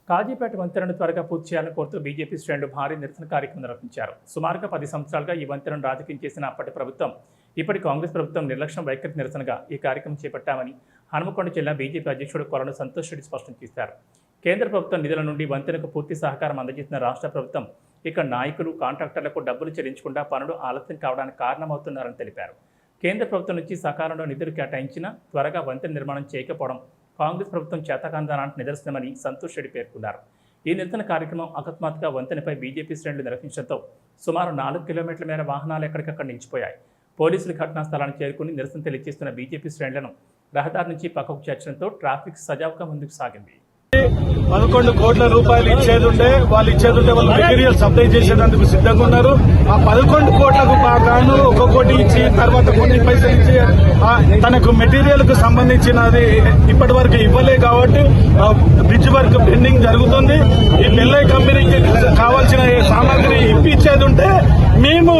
కాజీపేట వంతెనను త్వరగా పూర్తి చేయాలని కోరుతూ బీజేపీ శ్రేణులు భారీ నిరసన కార్యక్రమం నిర్వహించారు. సుమారుగా 10 సంవత్సరాలుగా ఈ వంతెనను రాజకీయం చేసిన అప్పటి ప్రభుత్వం ఇప్పటి కాంగ్రెస్ ప్రభుత్వం నిర్లక్ష్యం వైఖరి నిరసనగా ఈ కార్యక్రమం చేపట్టామని హనుమకొండ జిల్లా బీజేపీ అధ్యక్షుడు కొలను సంతోష్ రెడ్డి స్పష్టం చేశారు. కేంద్ర ప్రభుత్వం నిధుల నుండి వంతెనకు పూర్తి సహకారం అందజేసిన రాష్ట్ర ప్రభుత్వం ఇక్కడ నాయకులు, కాంట్రాక్టర్లకు డబ్బులు చెల్లించకుండా పనులు ఆలస్యం కావడానికి కారణమవుతున్నారని తెలిపారు. కేంద్ర ప్రభుత్వం నుంచి సకాలంలో నిధులు కేటాయించినా త్వరగా వంతెన నిర్మాణం చేయకపోవడం కాంగ్రెస్ ప్రభుత్వం చేతకాందనానికి నిదర్శనమని సంతోష్ రెడ్డి పేర్కొన్నారు. ఈ నిరసన కార్యక్రమం అకస్మాత్తుగా వంతెనపై బీజేపీ శ్రేణులు నిర్వహించడంతో సుమారు 4 కిలోమీటర్ల మేర వాహనాలు ఎక్కడికక్కడ నిలిచిపోయాయి. పోలీసులు ఘటనా స్థలానికి చేరుకుని నిరసన తెలియజేస్తున్న బీజేపీ శ్రేణులను రహదారి నుంచి పక్కకు చేర్చడంతో ట్రాఫిక్ సజావుగా ముందుకు సాగింది. 11 కోట్ల రూపాయలు ఇచ్చేదుంటే వాళ్ళు మెటీరియల్ సప్లై చేసేందుకు సిద్ధంగా ఉన్నారు. ఆ 11 కోట్లకు గాను 1 కోటి ఇచ్చి తర్వాత కొన్ని పైసలు ఇచ్చి తనకు మెటీరియల్ కు సంబంధించినది ఇప్పటి వరకు ఇవ్వలే కాబట్టి బ్రిడ్జ్ వర్క్ పెండింగ్ జరుగుతుంది. ఈ నెల్లై కంపెనీకి కావాల్సిన సామాగ్రి ఇప్పించేది ఉంటే మేము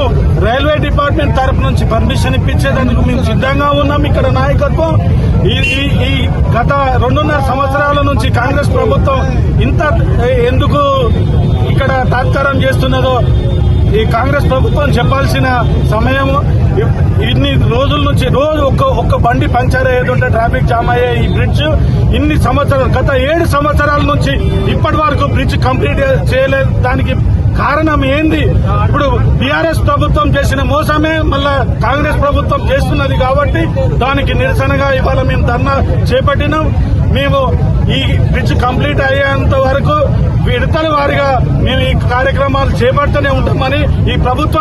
రైల్వే డిపార్ట్మెంట్ తరఫు నుంచి పర్మిషన్ ఇప్పించేందుకు మేము సిద్ధంగా ఉన్నాం. ఇక్కడ నాయకత్వం ఈ గత 2.5 సంవత్సరాల నుంచి కాంగ్రెస్ ప్రభుత్వం ఇంత ఎందుకు ఇక్కడ తాత్కారం చేస్తున్నదో ఈ కాంగ్రెస్ ప్రభుత్వం చెప్పాల్సిన సమయం. ఇన్ని రోజుల నుంచి రోజు ఒక్క బండి పంచర్ అయ్యేదంటే ట్రాఫిక్ జామ్ అయ్యే ఈ బ్రిడ్జ్ ఇన్ని సంవత్సరాలు గత 7 సంవత్సరాల నుంచి ఇప్పటి వరకు బ్రిడ్జ్ కంప్లీట్ చేయలేదు. దానికి కారణం ఏంది? ఇప్పుడు బీఆర్ఎస్ ప్రభుత్వం చేసిన మోసమే మళ్ళా కాంగ్రెస్ ప్రభుత్వం చేస్తున్నది కాబట్టి దానికి నిరసనగా ఇవాళ మేము ధర్నా చేపట్టినాం. మేము ఈ బ్రిడ్జ్ కంప్లీట్ అయ్యేంత వరకు విడతల వారిగా మేము ఈ కార్యక్రమాలు చేపడుతూనే ఉంటామని ఈ ప్రభుత్వం